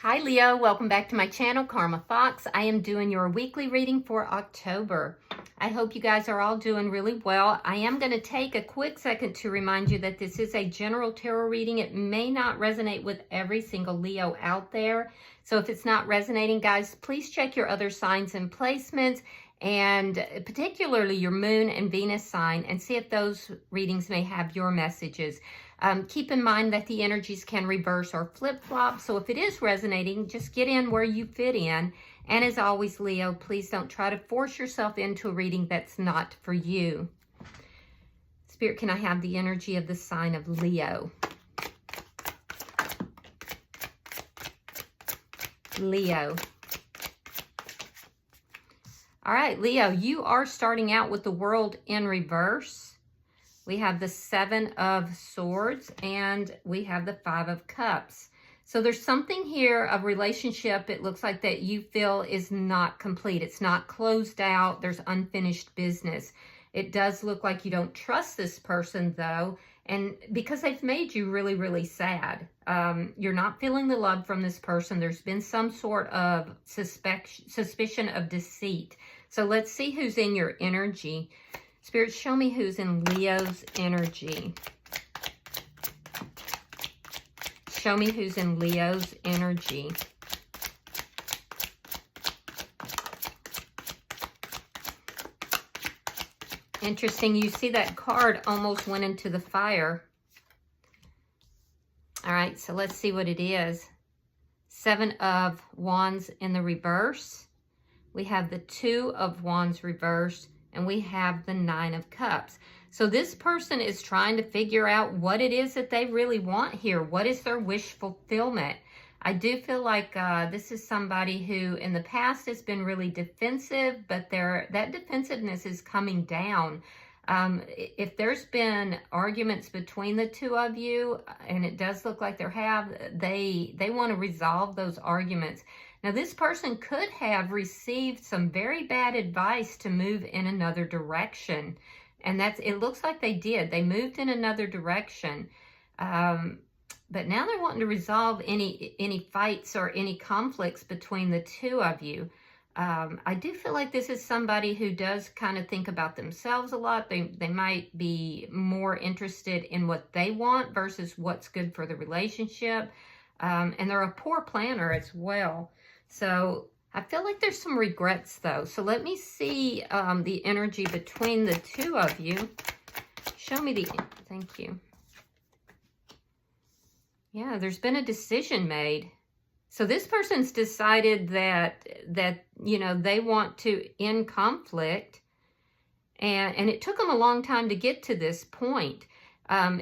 Hi Leo, welcome back to my channel, Karma Fox. I am doing your weekly reading for October. I hope you guys are all doing really well. I am going to take a quick second to remind you that this is a general tarot reading. It may not resonate with every single Leo out there. So if it's not resonating, guys, please check your other signs and placements, and particularly your moon and Venus sign, and see if those readings may have your messages. Keep in mind that the energies can reverse or flip-flop, so if it is resonating, just get in where you fit in. And as always, Leo, please don't try to force yourself into a reading that's not for you. Spirit, can I have the energy of the sign of Leo? Leo. All right, Leo, you are starting out with the world in reverse. We have the Seven of Swords, and we have the Five of Cups. So there's something here of relationship, it looks like, that you feel is not complete. It's not closed out. There's unfinished business. It does look like you don't trust this person, though, and because they've made you really, really sad. You're not feeling the love from this person. There's been some sort of suspicion of deceit. So let's see who's in your energy. Spirit, show me who's in Leo's energy. Show me who's in Leo's energy. Interesting. You see that card almost went into the fire. All right, so let's see what it is. Seven of Wands in the reverse. We have the Two of Wands reversed. And we have the Nine of Cups. So this person is trying to figure out what it is that they really want here. What is their wish fulfillment? I do feel like this is somebody who in the past has been really defensive, but that defensiveness is coming down. If there's been arguments between the two of you, and it does look like they want to resolve those arguments. Now, this person could have received some very bad advice to move in another direction. And it looks like they did. They moved in another direction. But now they're wanting to resolve any fights or any conflicts between the two of you. I do feel like this is somebody who does kind of think about themselves a lot. They might be more interested in what they want versus what's good for the relationship. And they're a poor planner as well. So I feel like there's some regrets, though. So let me see the energy between the two of you. Show me thank you. Yeah, there's been a decision made. So this person's decided that you know, they want to end conflict. And it took them a long time to get to this point.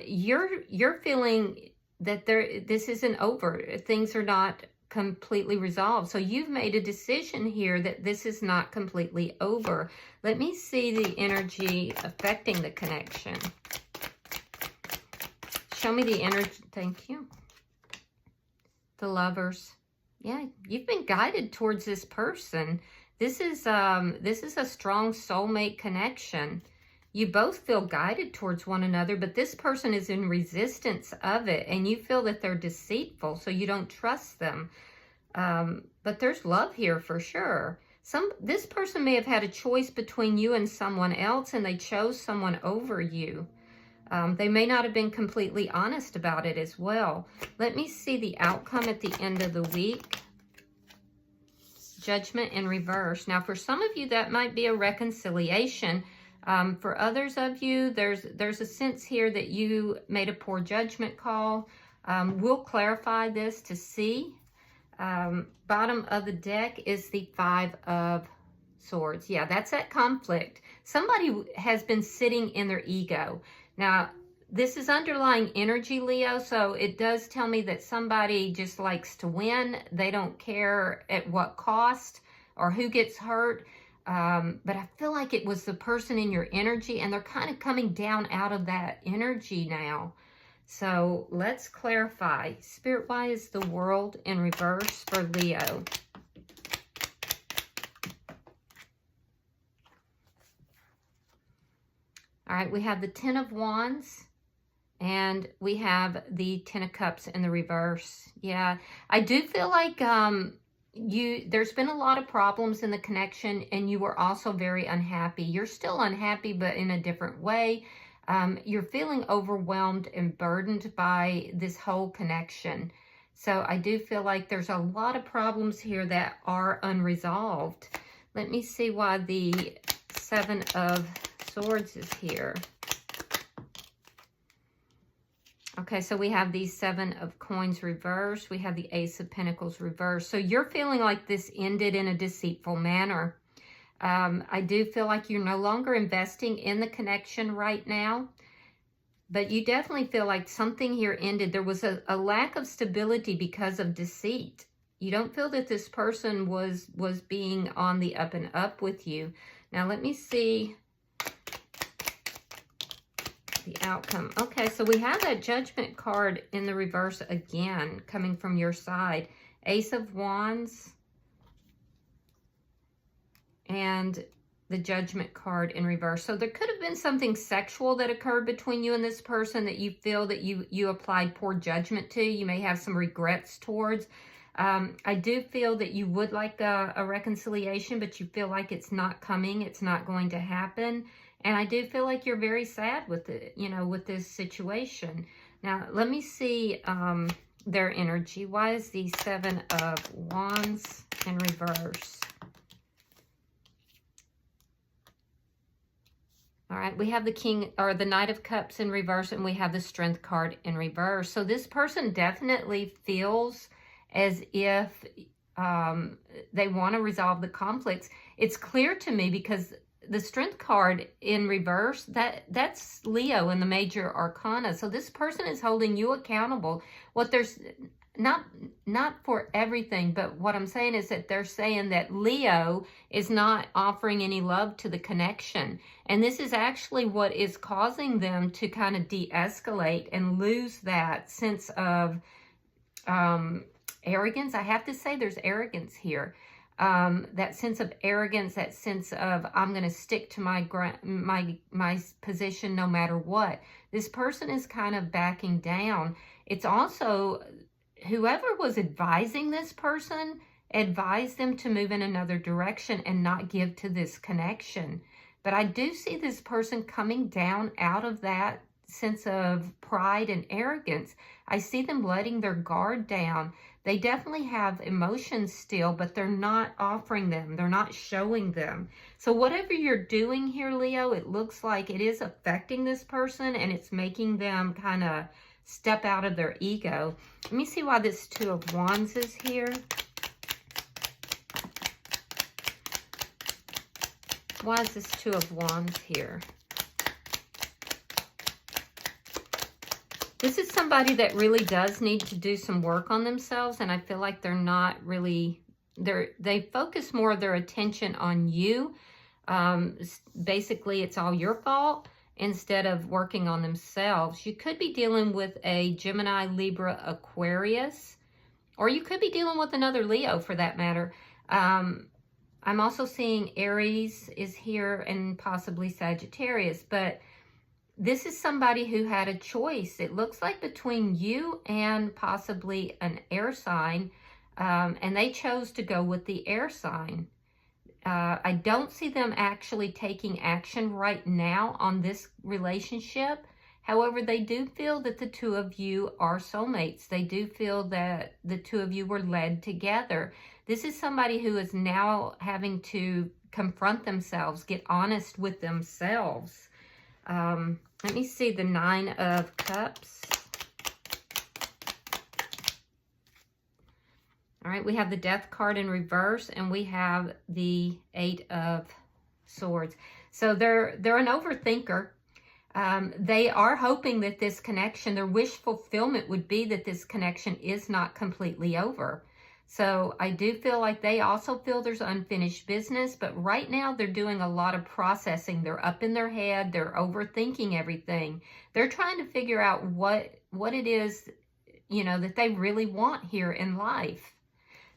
You're feeling that this isn't over. Things are not completely resolved. So you've made a decision here that this is not completely over. Let me see the energy affecting the connection. Show me the energy. Thank you. The Lovers. Yeah, you've been guided towards this person. This is a strong soulmate connection. You both feel guided towards one another, but this person is in resistance of it, and you feel that they're deceitful, so you don't trust them. But there's love here for sure. This person may have had a choice between you and someone else, and they chose someone over you. They may not have been completely honest about it as well. Let me see the outcome at the end of the week. Judgment in reverse. Now, for some of you, that might be a reconciliation. For others of you, there's a sense here that you made a poor judgment call. We'll clarify this to see. Bottom of the deck is the Five of Swords. Yeah, that's that conflict. Somebody has been sitting in their ego. Now, this is underlying energy, Leo, so it does tell me that somebody just likes to win. They don't care at what cost or who gets hurt. But I feel like it was the person in your energy, and they're kind of coming down out of that energy now. So let's clarify. Spirit, why is the world in reverse for Leo? All right, we have the Ten of Wands And we have the Ten of Cups in the reverse. Yeah, I do feel like there's been a lot of problems in the connection, and you were also very unhappy. You're still unhappy, but in a different way. You're feeling overwhelmed and burdened by this whole connection. So I do feel like there's a lot of problems here that are unresolved. Let me see why the Seven of Swords is here. Okay, so we have the Seven of Coins reversed. We have the Ace of Pentacles reversed. So you're feeling like this ended in a deceitful manner. I do feel like you're no longer investing in the connection right now. But you definitely feel like something here ended. There was a lack of stability because of deceit. You don't feel that this person was being on the up and up with you. Now, let me see the outcome. Okay, so we have that Judgment card in the reverse again, coming from your side. Ace of Wands and the Judgment card in reverse. So there could have been something sexual that occurred between you and this person that you feel that you applied poor judgment to. You may have some regrets towards. I do feel that you would like a reconciliation, but you feel like it's not coming. It's not going to happen. And I do feel like you're very sad with it, with this situation. Now, let me see their energy. Why is the Seven of Wands in reverse? All right, we have the King or the Knight of Cups in reverse, and we have the Strength card in reverse. So this person definitely feels as if they want to resolve the conflicts. It's clear to me because the Strength card in reverse, that's Leo in the major arcana. So this person is holding you accountable. What there's not for everything, but what I'm saying is that they're saying that Leo is not offering any love to the connection. And this is actually what is causing them to kind of de-escalate and lose that sense of arrogance. I have to say there's arrogance here. That sense of arrogance, that sense of I'm going to stick to my position no matter what. This person is kind of backing down. It's also whoever was advising this person advised them to move in another direction and not give to this connection. But I do see this person coming down out of that sense of pride and arrogance. I see them letting their guard down. They definitely have emotions still, but they're not offering them. They're not showing them. So whatever you're doing here, Leo, it looks like it is affecting this person and it's making them kind of step out of their ego. Let me see why this Two of Wands is here. Why is this Two of Wands here? This is somebody that really does need to do some work on themselves, and I feel like they're not really, they focus more of their attention on you. Basically, it's all your fault instead of working on themselves. You could be dealing with a Gemini, Libra, Aquarius, or you could be dealing with another Leo for that matter. I'm also seeing Aries is here and possibly Sagittarius, but this is somebody who had a choice. It looks like between you and possibly an air sign, and they chose to go with the air sign. I don't see them actually taking action right now on this relationship. However, they do feel that the two of you are soulmates. They do feel that the two of you were led together. This is somebody who is now having to confront themselves, get honest with themselves. Let me see the Nine of Cups. All right, we have the Death card in reverse, and we have the Eight of Swords. So they're an overthinker. They are hoping that this connection, their wish fulfillment would be that this connection is not completely over. So I do feel like they also feel there's unfinished business, but right now they're doing a lot of processing. They're up in their head. They're overthinking everything. They're trying to figure out what it is, that they really want here in life.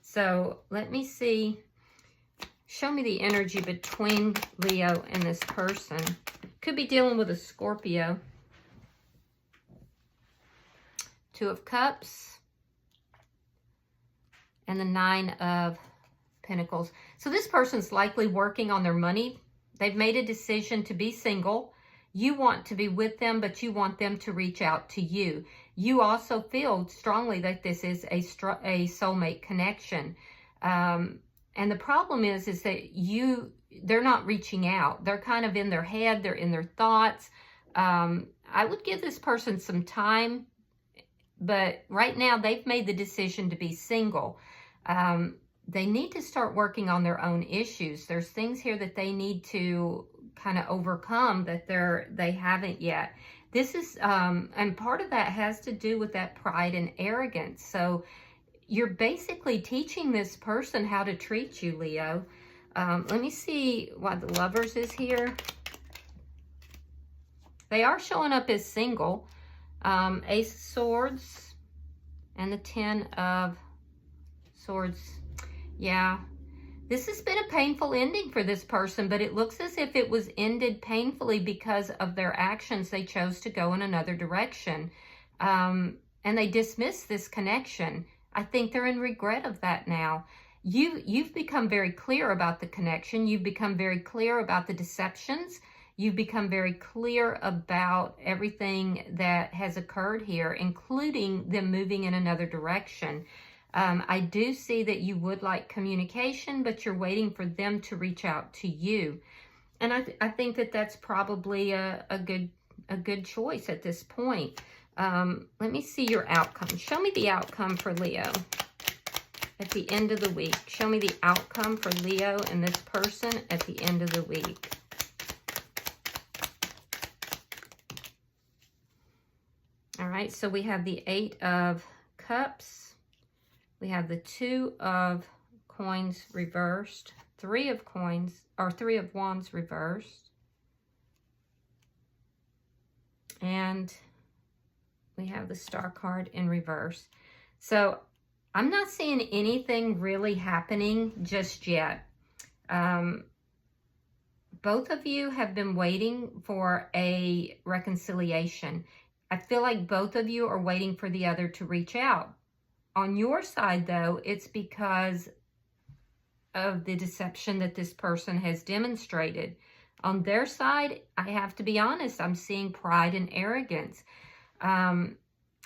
So let me see. Show me the energy between Leo and this person. Could be dealing with a Scorpio. Two of Cups, and the Nine of Pentacles. So this person's likely working on their money. They've made a decision to be single. You want to be with them, but you want them to reach out to you. You also feel strongly that this is a soulmate connection. And the problem is that they're not reaching out. They're kind of in their head. They're in their thoughts. I would give this person some time, but right now they've made the decision to be single. They need to start working on their own issues. There's things here that they need to kind of overcome that they haven't yet. This is, and part of that has to do with that pride and arrogance. So you're basically teaching this person how to treat you, Leo. Let me see why the Lovers is here. They are showing up as single. Ace of Swords and the Ten of Swords. Yeah, this has been a painful ending for this person, but it looks as if it was ended painfully because of their actions. They chose to go in another direction, and they dismissed this connection. I think they're in regret of that now. You've become very clear about the connection. You've become very clear about the deceptions. You've become very clear about everything that has occurred here, including them moving in another direction. I do see that you would like communication, but you're waiting for them to reach out to you. And I think that that's probably a good choice at this point. Let me see your outcome. Show me the outcome for Leo at the end of the week. Show me the outcome for Leo and this person at the end of the week. All right, so we have the Eight of Cups. We have the Two of Coins reversed, Three of Wands reversed, and we have the Star card in reverse. So I'm not seeing anything really happening just yet. Both of you have been waiting for a reconciliation. I feel like both of you are waiting for the other to reach out. On your side, though, it's because of the deception that this person has demonstrated. On their side, I have to be honest, I'm seeing pride and arrogance.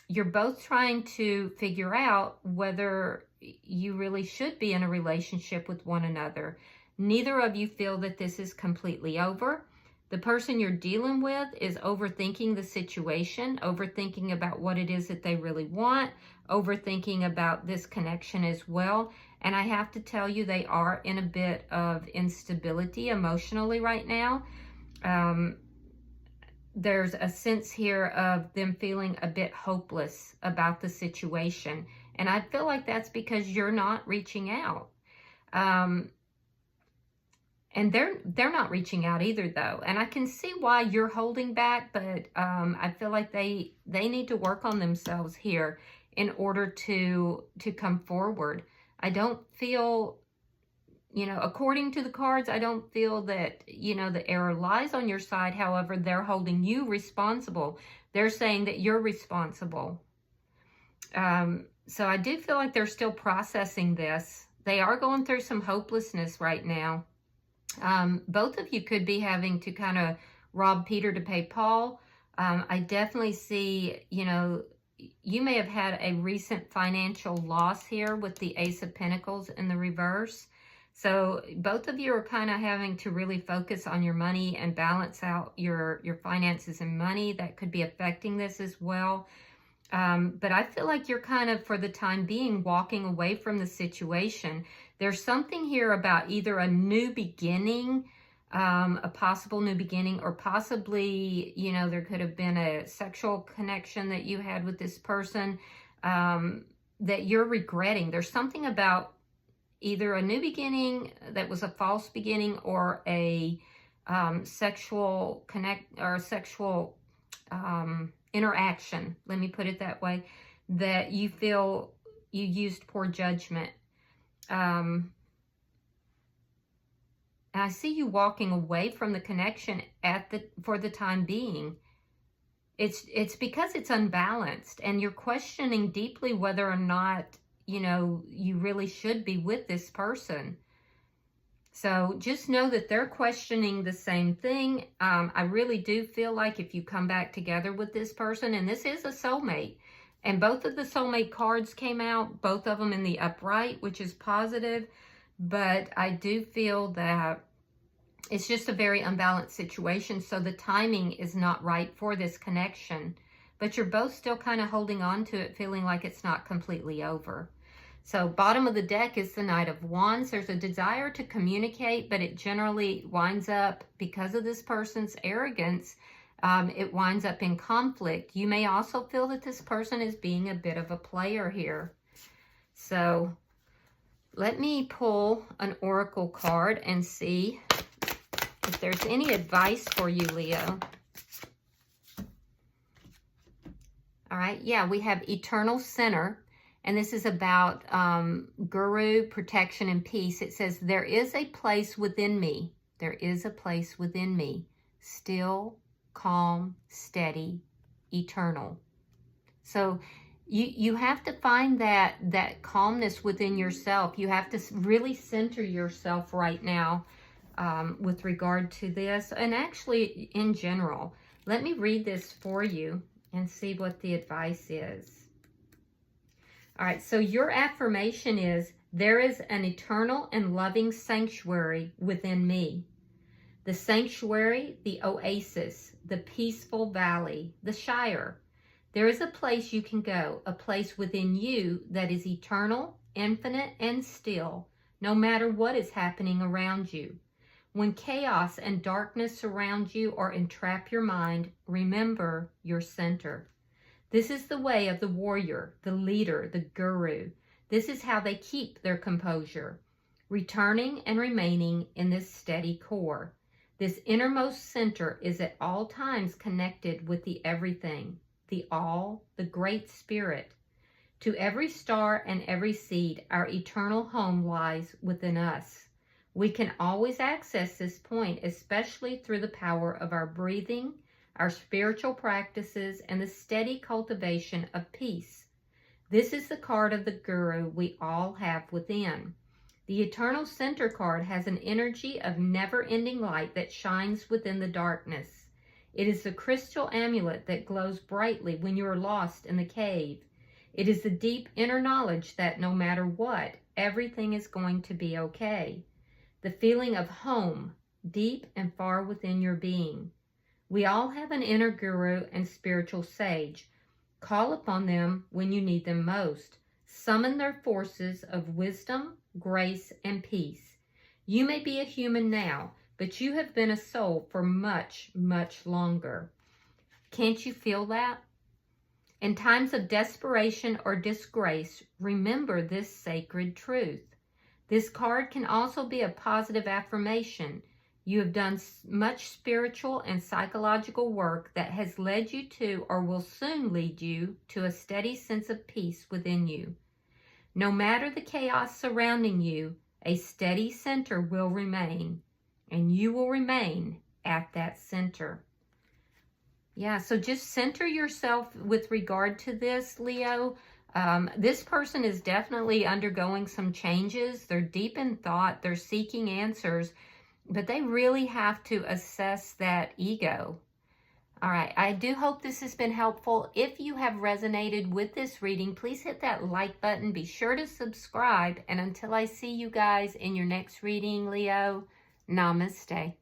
You're both trying to figure out whether you really should be in a relationship with one another. Neither of you feel that this is completely over. The person you're dealing with is overthinking the situation, overthinking about what it is that they really want, overthinking about this connection as well. And I have to tell you, they are in a bit of instability emotionally right now. There's a sense here of them feeling a bit hopeless about the situation. And I feel like that's because you're not reaching out. And they're not reaching out either, though. And I can see why you're holding back, but I feel like they need to work on themselves here in order to come forward. I don't feel, according to the cards, I don't feel that, the error lies on your side. However, they're holding you responsible. They're saying that you're responsible. So I do feel like they're still processing this. They are going through some hopelessness right now. Both of you could be having to kind of rob Peter to pay Paul. I definitely see, you may have had a recent financial loss here with the Ace of Pentacles in the reverse. So both of you are kind of having to really focus on your money and balance out your finances and money. That could be affecting this as well. But I feel like you're kind of, for the time being, walking away from the situation. There's something here about either a new beginning, a possible new beginning, or possibly, there could have been a sexual connection that you had with this person that you're regretting. There's something about either a new beginning that was a false beginning, or a sexual interaction, let me put it that way, that you feel you used poor judgment. And I see you walking away from the connection for the time being. It's because it's unbalanced, and you're questioning deeply whether or not, you know, you really should be with this person. So just know that they're questioning the same thing. I really do feel like if you come back together with this person, and this is a soulmate, and both of the soulmate cards came out, both of them in the upright, which is positive, but I do feel that it's just a very unbalanced situation. So the timing is not right for this connection, but you're both still kind of holding on to it, feeling like it's not completely over. So bottom of the deck is the Knight of Wands. There's a desire to communicate, but it generally winds up, because of this person's arrogance, it winds up in conflict. You may also feel that this person is being a bit of a player here. So let me pull an oracle card and see if there's any advice for you, Leo. All right, yeah, we have Eternal Center. And this is about guru, protection, and peace. It says, there is a place within me. There is a place within me. Still, calm, steady, eternal. So you have to find that calmness within yourself. You have to really center yourself right now with regard to this. And actually, in general, let me read this for you and see what the advice is. All right, so your affirmation is, there is an eternal and loving sanctuary within me. The sanctuary, the oasis, the peaceful valley, the Shire. There is a place you can go, a place within you that is eternal, infinite, and still, no matter what is happening around you. When chaos and darkness surround you or entrap your mind, remember your center. This is the way of the warrior, the leader, the guru. This is how they keep their composure, returning and remaining in this steady core. This innermost center is at all times connected with the everything, the all, the great spirit. To every star and every seed, our eternal home lies within us. We can always access this point, especially through the power of our breathing, our spiritual practices, and the steady cultivation of peace. This is the card of the guru we all have within. The Eternal Center card has an energy of never-ending light that shines within the darkness. It is the crystal amulet that glows brightly when you are lost in the cave. It is the deep inner knowledge that no matter what, everything is going to be okay. The feeling of home, deep and far within your being. We all have an inner guru and spiritual sage. Call upon them when you need them most. Summon their forces of wisdom, grace, and peace. You may be a human now, but you have been a soul for much, much longer. Can't you feel that? In times of desperation or disgrace, remember this sacred truth. This card can also be a positive affirmation. You have done much spiritual and psychological work that has led you to or will soon lead you to a steady sense of peace within you. No matter the chaos surrounding you, a steady center will remain, and you will remain at that center. Yeah, so just center yourself with regard to this, Leo. This person is definitely undergoing some changes. They're deep in thought. They're seeking answers. But they really have to assess that ego. All right, I do hope this has been helpful. If you have resonated with this reading, please hit that like button. Be sure to subscribe. And until I see you guys in your next reading, Leo, namaste.